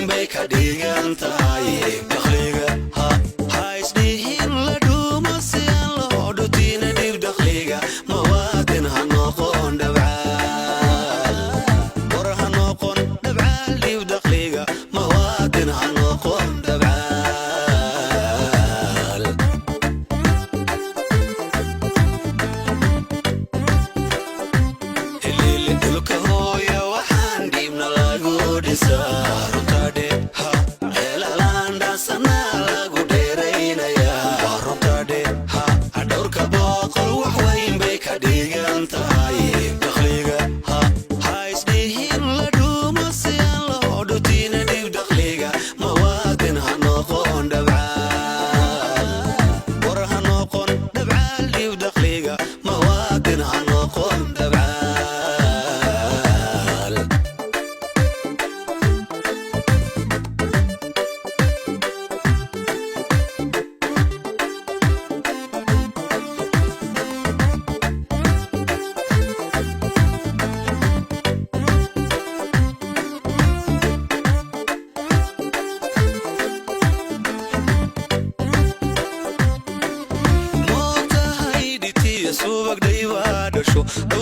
bay ka dhigan tahay dakhliga ha isdhihin la dhuumo si aan loo dhutina dhib dakhliga muwaadin ha noqon dhabcaal war ha noqon dhabcaal dhib dakhliga muwaadin ha noqon dhabcaal hilili dhulka hooya waxaan dhiibna lagu dhisaa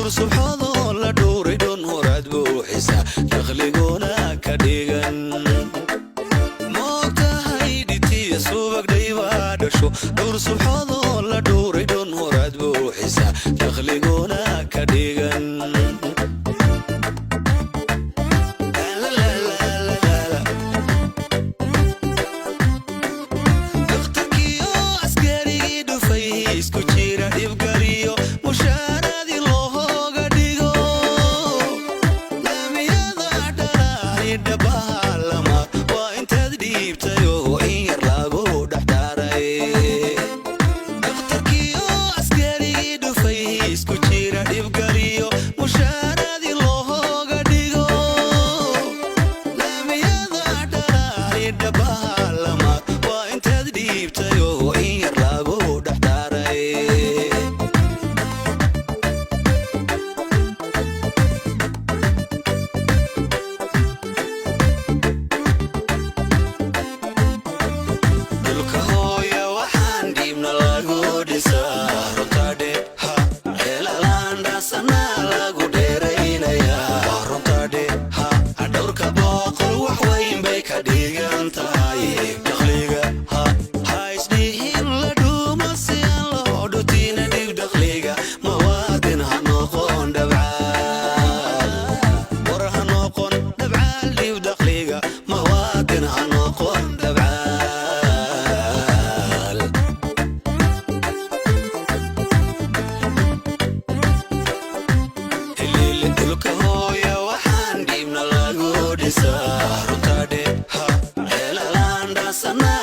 دور سبحانه الله دور دون مراد بوحسا دخلقونا كديغن موتا هيدي تي سوبك ديوا دشو دور سبحانه الله دور دون مراد بوحسا دخلقونا كديغن Sana